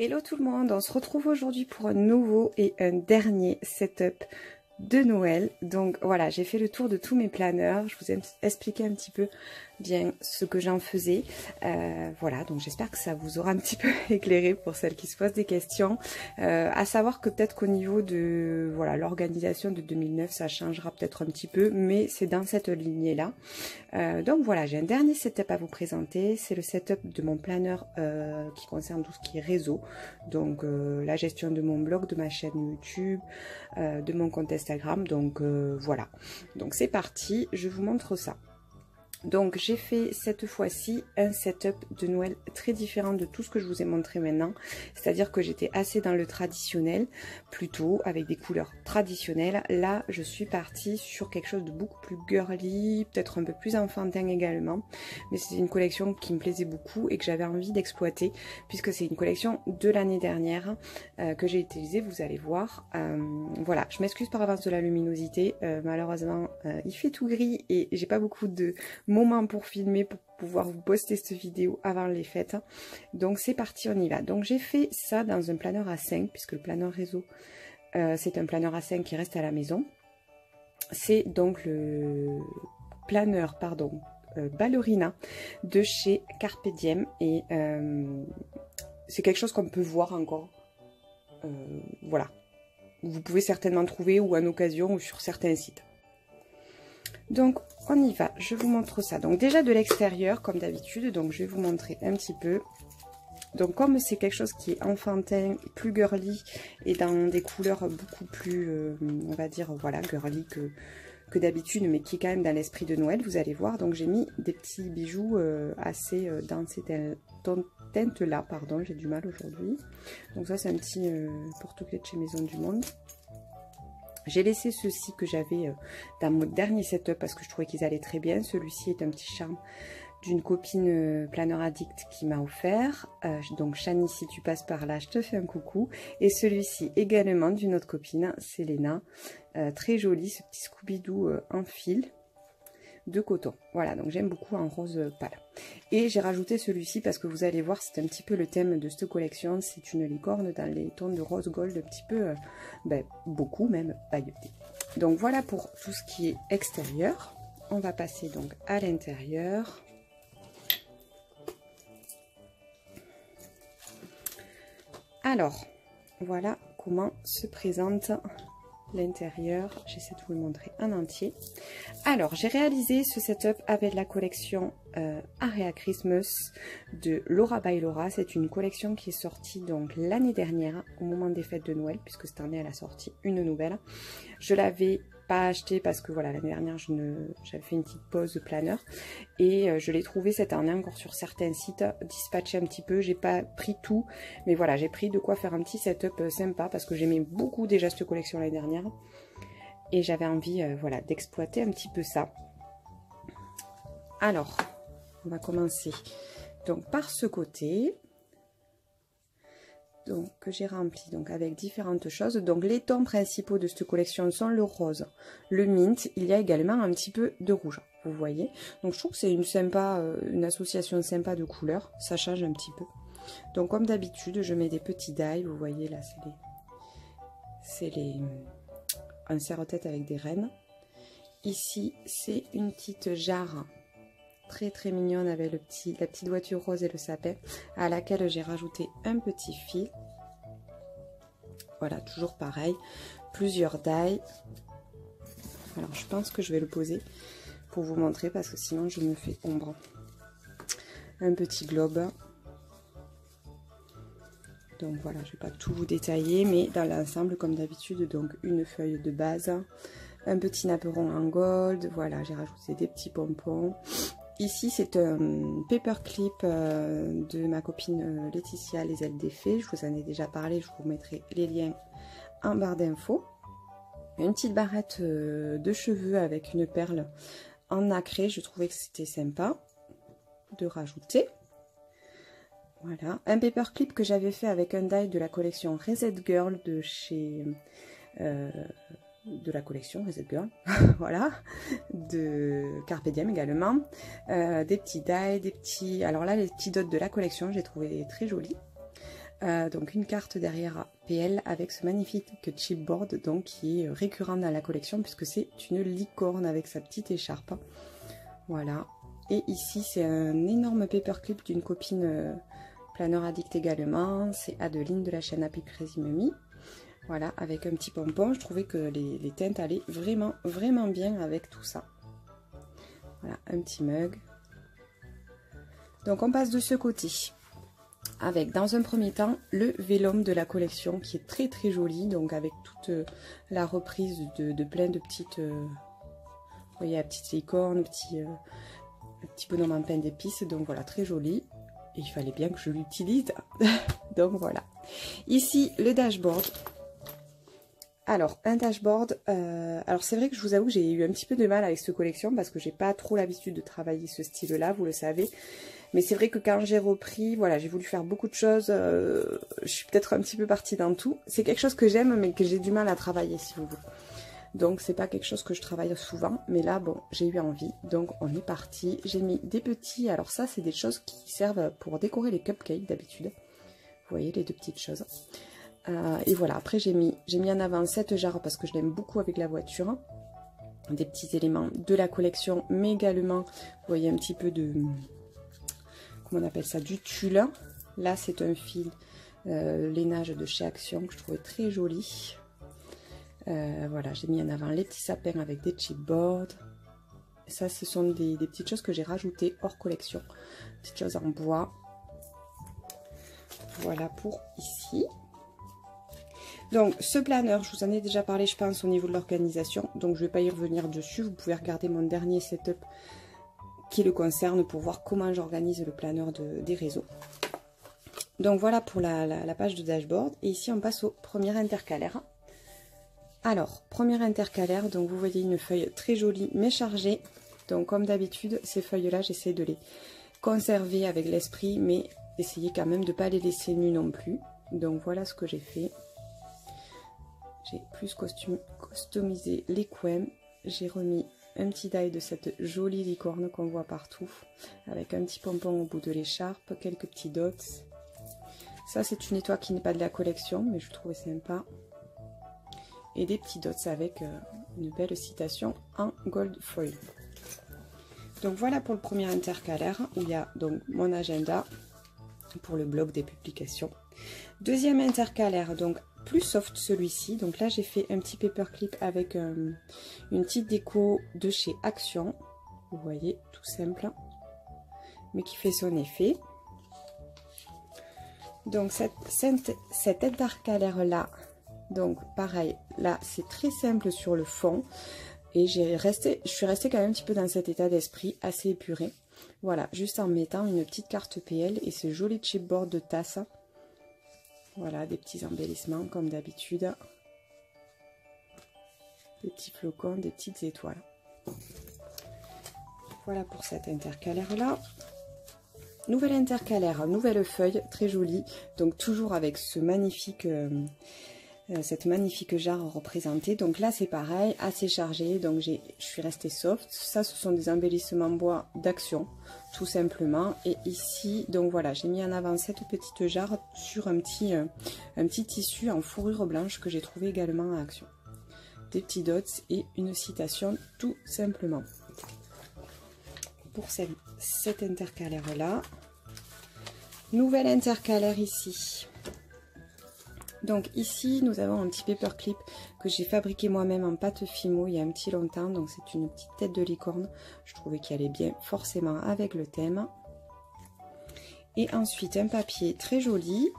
Hello tout le monde, on se retrouve aujourd'hui pour un nouveau et un dernier setup de Noël. Donc voilà, j'ai fait le tour de tous mes planeurs, je vous ai expliqué un petit peu bien ce que j'en faisais. Voilà, donc j'espère que ça vous aura un petit peu éclairé pour celles qui se posent des questions. À savoir que peut-être qu'au niveau de voilà l'organisation de 2009, ça changera peut-être un petit peu, mais c'est dans cette lignée-là. Donc voilà, j'ai un dernier setup à vous présenter. C'est le setup de mon planeur qui concerne tout ce qui est réseau. Donc la gestion de mon blog, de ma chaîne YouTube, de mon compte Instagram. Donc voilà. Donc c'est parti, je vous montre ça. Donc j'ai fait cette fois-ci un setup de Noël très différent de tout ce que je vous ai montré maintenant. C'est-à-dire que j'étais assez dans le traditionnel, plutôt avec des couleurs traditionnelles. Là je suis partie sur quelque chose de beaucoup plus girly, peut-être un peu plus enfantin également. Mais c'est une collection qui me plaisait beaucoup et que j'avais envie d'exploiter, puisque c'est une collection de l'année dernière que j'ai utilisée, vous allez voir. Voilà, je m'excuse par avance de la luminosité. Malheureusement il fait tout gris et j'ai pas beaucoup de moment pour filmer, pour pouvoir vous poster cette vidéo avant les fêtes. Donc c'est parti, on y va. Donc j'ai fait ça dans un planeur A5, puisque le planeur réseau c'est un planeur A5 qui reste à la maison. C'est donc le planeur, pardon, Ballerina de chez Carpe Diem, et c'est quelque chose qu'on peut voir encore. Voilà, vous pouvez certainement trouver ou en occasion ou sur certains sites. Donc on y va, je vous montre ça. Donc déjà de l'extérieur comme d'habitude, donc je vais vous montrer un petit peu. Donc comme c'est quelque chose qui est enfantin, plus girly et dans des couleurs beaucoup plus, on va dire, voilà, girly que d'habitude, mais qui est quand même dans l'esprit de Noël, vous allez voir. Donc j'ai mis des petits bijoux assez dans ces teintes là, pardon, j'ai du mal aujourd'hui. Donc ça c'est un petit porte-clés de chez Maison du Monde. J'ai laissé ceux-ci que j'avais dans mon dernier setup parce que je trouvais qu'ils allaient très bien. Celui-ci est un petit charme d'une copine planeur addict qui m'a offert. Donc Chani, si tu passes par là, je te fais un coucou. Et celui-ci également d'une autre copine, c'est Léna. Très joli, ce petit Scooby-Doo en fil de coton. Voilà, donc j'aime beaucoup en rose pâle. Et j'ai rajouté celui-ci parce que vous allez voir, c'est un petit peu le thème de cette collection. C'est une licorne dans les tons de rose gold, un petit peu, beaucoup même pailleté. Donc voilà pour tout ce qui est extérieur. On va passer donc à l'intérieur. Alors, voilà comment se présente l'intérieur. J'essaie de vous le montrer en entier. Alors j'ai réalisé ce setup avec la collection Area Christmas de Laura by Laura. C'est une collection qui est sortie donc l'année dernière au moment des fêtes de Noël, puisque cette année elle a sorti une nouvelle. Je l'avais pas acheté parce que voilà, l'année dernière j'avais fait une petite pause de planeur et je l'ai trouvé cette année encore sur certains sites dispatché un petit peu. J'ai pas pris tout, mais voilà, j'ai pris de quoi faire un petit setup sympa parce que j'aimais beaucoup déjà cette collection l'année dernière et j'avais envie voilà, d'exploiter un petit peu ça. Alors on va commencer donc par ce côté, donc que j'ai rempli donc avec différentes choses. Donc les tons principaux de cette collection sont le rose, le mint. Il y a également un petit peu de rouge, vous voyez. Donc je trouve que c'est une association sympa de couleurs, ça change un petit peu. Donc comme d'habitude je mets des petits die, vous voyez là c'est un serre-tête avec des rennes. Ici c'est une petite jarre très très mignonne avec la petite voiture rose et le sapin, à laquelle j'ai rajouté un petit fil. Voilà, toujours pareil, plusieurs die. Alors je pense que je vais le poser pour vous montrer parce que sinon je me fais ombre. Un petit globe. Donc voilà, je ne vais pas tout vous détailler, mais dans l'ensemble comme d'habitude, donc une feuille de base, un petit napperon en gold. Voilà, j'ai rajouté des petits pompons. Ici, c'est un paperclip de ma copine Laetitia, les ailes des fées. Je vous en ai déjà parlé, je vous mettrai les liens en barre d'infos. Une petite barrette de cheveux avec une perle en nacré. Je trouvais que c'était sympa de rajouter. Voilà, un paperclip que j'avais fait avec un die de la collection Reset Girl de chez... de la collection Reset Girl, voilà, de Carpe Diem également, des petits die, des petits, alors là les petits dots de la collection, j'ai trouvé très jolis, donc une carte derrière PL avec ce magnifique chipboard donc qui est récurrent dans la collection puisque c'est une licorne avec sa petite écharpe. Voilà. Et ici c'est un énorme paperclip d'une copine planeur addict également. C'est Adeline de la chaîne Happy Crazy Mummy. Voilà, avec un petit pompon. Je trouvais que les teintes allaient vraiment bien avec tout ça. Voilà, un petit mug. Donc on passe de ce côté. Avec dans un premier temps le vélum de la collection qui est très joli, donc avec toute la reprise de plein de petites, vous voyez, la petite licorne, petit bonhomme en pain d'épices, donc voilà, très joli. Et il fallait bien que je l'utilise, donc voilà. Ici le dashboard. Alors un dashboard, alors c'est vrai que je vous avoue que j'ai eu un petit peu de mal avec cette collection parce que j'ai pas trop l'habitude de travailler ce style là, vous le savez. Mais c'est vrai que quand j'ai repris, voilà, j'ai voulu faire beaucoup de choses, je suis peut-être un petit peu partie dans tout. C'est quelque chose que j'aime mais que j'ai du mal à travailler si vous voulez. Donc c'est pas quelque chose que je travaille souvent, mais là bon, j'ai eu envie, donc on est parti. J'ai mis des petits, alors ça c'est des choses qui servent pour décorer les cupcakes d'habitude. Vous voyez les deux petites choses. Et voilà, après j'ai mis en avant cette jarre parce que je l'aime beaucoup avec la voiture. Des petits éléments de la collection, mais également, vous voyez un petit peu de... on appelle ça, du tulle. Là c'est un fil lainage de chez Action que je trouvais très joli. Voilà, j'ai mis en avant les petits sapins avec des chipboards. Ça ce sont des petites choses que j'ai rajoutées hors collection, petites choses en bois. Voilà pour ici. Donc ce planeur, je vous en ai déjà parlé je pense au niveau de l'organisation, donc je ne vais pas y revenir dessus. Vous pouvez regarder mon dernier setup qui le concerne pour voir comment j'organise le planeur des réseaux. Donc voilà pour la page de dashboard. Et ici on passe au premier intercalaire. Alors, premier intercalaire, donc vous voyez une feuille très jolie mais chargée. Donc comme d'habitude, ces feuilles-là, j'essaie de les conserver avec l'esprit, mais essayez quand même de ne pas les laisser nues non plus. Donc voilà ce que j'ai fait. J'ai plus customisé les coins. J'ai remis un petit die de cette jolie licorne qu'on voit partout, avec un petit pompon au bout de l'écharpe, quelques petits dots. Ça c'est une étoile qui n'est pas de la collection, mais je trouvais sympa. Et des petits dots avec une belle citation en gold foil. Donc voilà pour le premier intercalaire où il y a donc mon agenda pour le blog des publications. Deuxième intercalaire, donc plus soft celui-ci. Donc là j'ai fait un petit paperclip avec une petite déco de chez Action. Vous voyez, tout simple, mais qui fait son effet. Donc cet intercalaire là, donc pareil, là c'est très simple sur le fond. Et je suis restée quand même un petit peu dans cet état d'esprit assez épuré. Voilà, juste en mettant une petite carte PL et ce joli chipboard de tasse. Voilà, des petits embellissements comme d'habitude. Des petits flocons, des petites étoiles. Voilà pour cet intercalaire là. Nouvel intercalaire, nouvelle feuille, très jolie. Donc toujours avec ce magnifique... cette magnifique jarre représentée. Donc là c'est pareil, assez chargé, donc je suis restée soft. Ça ce sont des embellissements bois d'Action tout simplement. Et ici donc voilà, j'ai mis en avant cette petite jarre sur un petit tissu en fourrure blanche que j'ai trouvé également à Action. Des petits dots et une citation tout simplement. Pour cet intercalaire là, nouvel intercalaire ici. Donc ici nous avons un petit paperclip que j'ai fabriqué moi-même en pâte Fimo il y a un petit longtemps. Donc c'est une petite tête de licorne, je trouvais qu'elle allait bien forcément avec le thème. Et ensuite un papier très joli,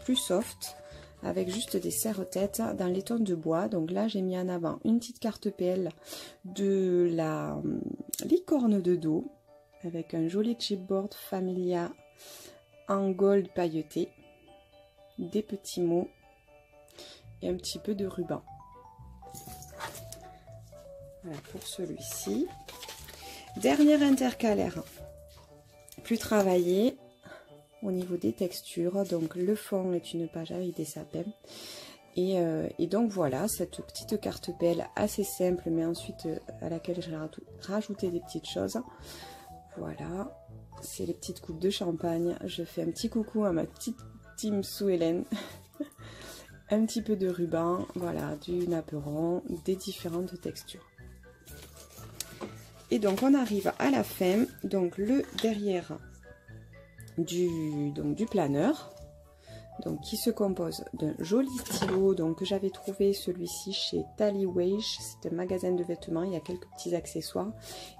plus soft, avec juste des serre-têtes dans les tons de bois. Donc là j'ai mis en avant une petite carte PL de la licorne de dos avec un joli chipboard Familia en gold pailleté, des petits mots et un petit peu de ruban. Voilà pour celui-ci. Dernier intercalaire, plus travaillé au niveau des textures. Donc le fond est une page avec des sapins. Et donc voilà, cette petite carte PL assez simple, mais ensuite à laquelle j'ai rajouté des petites choses. Voilà, c'est les petites coupes de champagne. Je fais un petit coucou à ma petite Team Sue Hélène. Un petit peu de ruban, voilà, du napperon, des différentes textures. Et donc on arrive à la fin, donc le derrière du planeur, donc qui se compose d'un joli stylo, donc que j'avais trouvé celui-ci chez Tallyweish, c'est un magasin de vêtements, il y a quelques petits accessoires,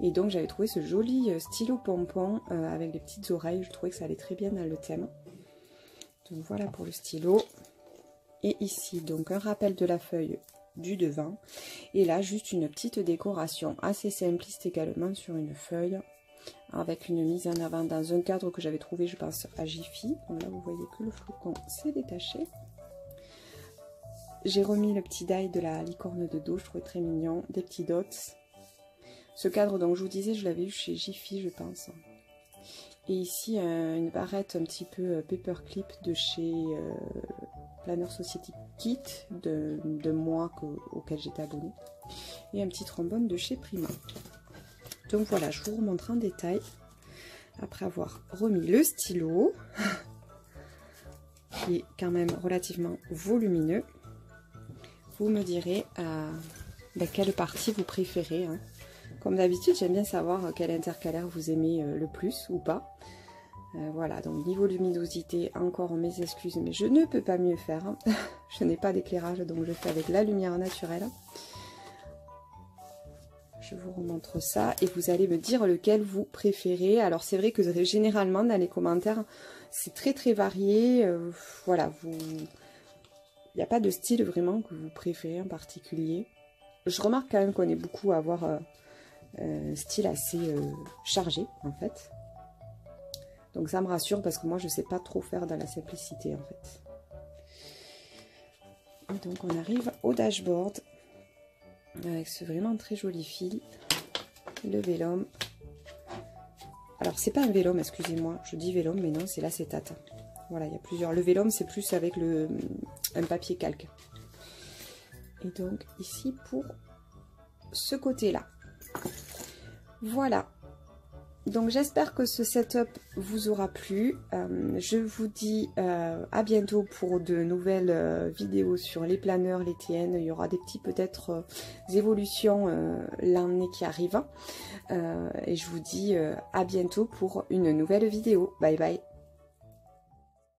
et donc j'avais trouvé ce joli stylo pompon avec les petites oreilles, je trouvais que ça allait très bien dans le thème. Donc voilà pour le stylo. Et ici, donc un rappel de la feuille du devant. Et là, juste une petite décoration assez simpliste également sur une feuille. Avec une mise en avant dans un cadre que j'avais trouvé, je pense, à Jiffy. Donc là, vous voyez que le flocon s'est détaché. J'ai remis le petit die de la licorne de dos, je trouvais très mignon. Des petits dots. Ce cadre, donc je vous disais, je l'avais eu chez Jiffy, je pense. Et ici, une barrette un petit peu paperclip de chez... Planner Society Kit de moi auquel j'étais abonnée, et un petit trombone de chez Prima. Donc voilà, je vous remontre en détail après avoir remis le stylo qui est quand même relativement volumineux. Vous me direz quelle partie vous préférez, hein. Comme d'habitude, j'aime bien savoir quel intercalaire vous aimez le plus ou pas. Voilà, donc niveau luminosité, encore mes excuses, mais je ne peux pas mieux faire. Hein. Je n'ai pas d'éclairage, donc je fais avec la lumière naturelle. Je vous remontre ça et vous allez me dire lequel vous préférez. Alors c'est vrai que généralement dans les commentaires, c'est très varié. Voilà, il n'y a pas de style vraiment que vous préférez en particulier. Je remarque quand même qu'on est beaucoup à avoir un style assez chargé en fait. Donc ça me rassure parce que moi je sais pas trop faire dans la simplicité en fait. Et donc on arrive au dashboard avec ce vraiment très joli fil, le vélum. Alors c'est pas un vélum, excusez-moi, je dis vélum mais non c'est l'acétate. Voilà, il y a plusieurs. Le vélum c'est plus avec un papier calque. Et donc ici pour ce côté-là. Voilà. Donc j'espère que ce setup vous aura plu. Je vous dis à bientôt pour de nouvelles vidéos sur les planeurs, les TN. Il y aura des petits peut-être évolutions l'année qui arrive. Et je vous dis à bientôt pour une nouvelle vidéo. Bye bye.